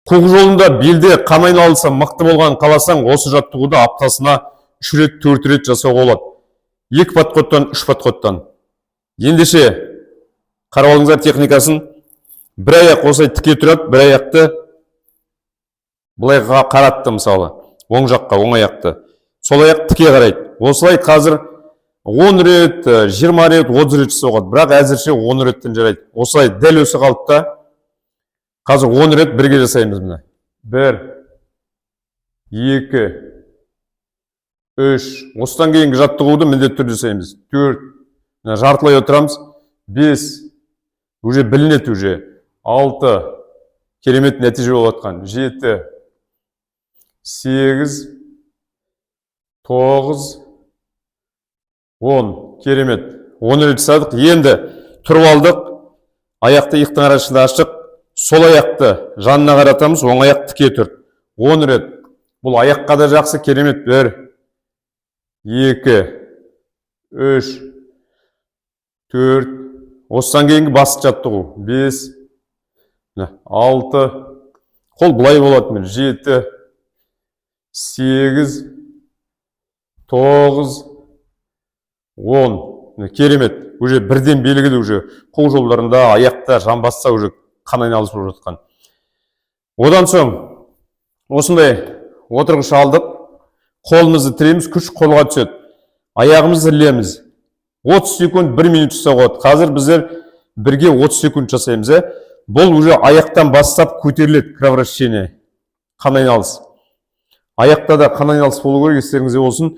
Қуғы жолында белде қан айналысы мықты болған қаласаң, осы жаттығуды аптасына 3 рет, 4 рет жасауға болады. 2 подходтан, 3 подходтан. Ендеше қарап алыңыздар техникасын. Бір аяқ осылай тіке тұрады, бір аяқты былай қаратты мысалы. Оң жаққа, оң аяқты. Сол аяқ тіке қарайды. Осылай қазір 10 рет, 20 рет, 30 рет жасауға. Бірақ әзірше 10 реттен жарайды. Осылай дәл өсі қалыпта. Қазір 10 рет бірге жасаймыз міне. 1, 2, 3. Осыдан кейінгі жаттығуды міндетті түрде жасаймыз. 4. Жартылай отырамыз. 5. Уже білінеді уже. 6. Керемет нәтиже болып жатқан. 7. 8. 9. 10. Керемет. 10 рет жасадық. Енді тұрып алдық. Аяқты иықтың арасында ашық. Сол аяқты жанына қаратамыз, оң аяқ тіке тұр. 10 рет. Бұл аяққа да жақсы, керемет. 1, 2, 3, 4. Осыдан кейінгі басты жаттығу. 5, 6. Қол бұлай болады. 7, 8, 9, 10. Керемет. Уже бірден белгілі уже қол жолдарында, аяқта, жамбаста уже қан айналысы болып жатқан. Одан соң осындай отырғыш алдық. Қолымызды тіреміз, күш қолға түседі. Аяғымызды ілеміз. 30 секунд, 1 минут жасауға болады. Қазір біздер бірге 30 секунд жасаймыз. Бұл уже аяқтан бастап көтеріледі кровообращение, қан айналысы. Аяқта да қан айналысы болу керек, естеріңізде болсын.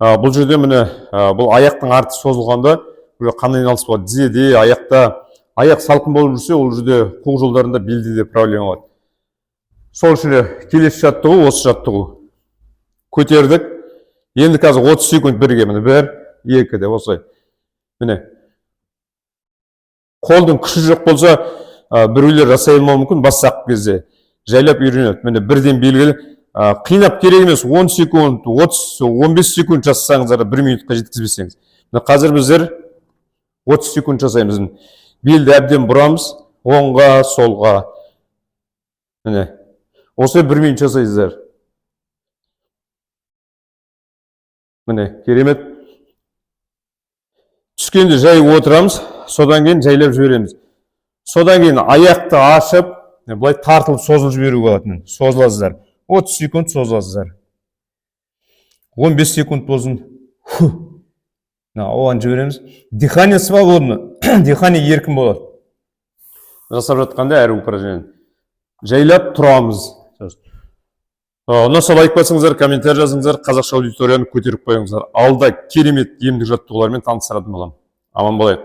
Бұл жерде міне бұл аяқтың арты созылғанда уже қан айналысы болады. Тізеде, аяқта аяқ салқын болып жүрсе, ол жерде қуғы жолдарында белдеде проблема болады. Сол үшін келесі жаттығу, осы жаттығу. Көтердік. Енді қазір 30 секунд бірге. Міне 1, 2 де осылай. Міне. Қолдың күші жоқ болса, біреулер жасай алмауы мүмкін бас-сақ кезде. Жайлап үйренеді. Міне бірден белгілі. Қинап керек емес. 10 секунд, 30, 15 секунд жасасаңыздар, 1 минутқа жеткізбесеңіз. Қазір біздер 30 секунд жасаймыз. Белді әбден бұрамыз, оңға, солға. Міне. Осы 1 минут жасайсыздар. Міне, керемет. Түскенде жай отырамыз, содан кейін жайлап жібереміз. Содан кейін аяқты ашып, бұлай тартылып созылып жіберу болады. Созыласыздар. 30 секунд созыласыздар. 15 секунд болсын. Оған жібереміз. Дыхание свободно. Дыхание еркін болады. Жасап жатқанда әр упражнение. Жайлап тұрамыз. Ұнаса лайк басыңыздар, комментарий жазыңыздар, қазақша аудиторияны көтеріп қойыңыздар. Алда керемет емдік жаттығулармен таныстыратын боламын. Аман болайық.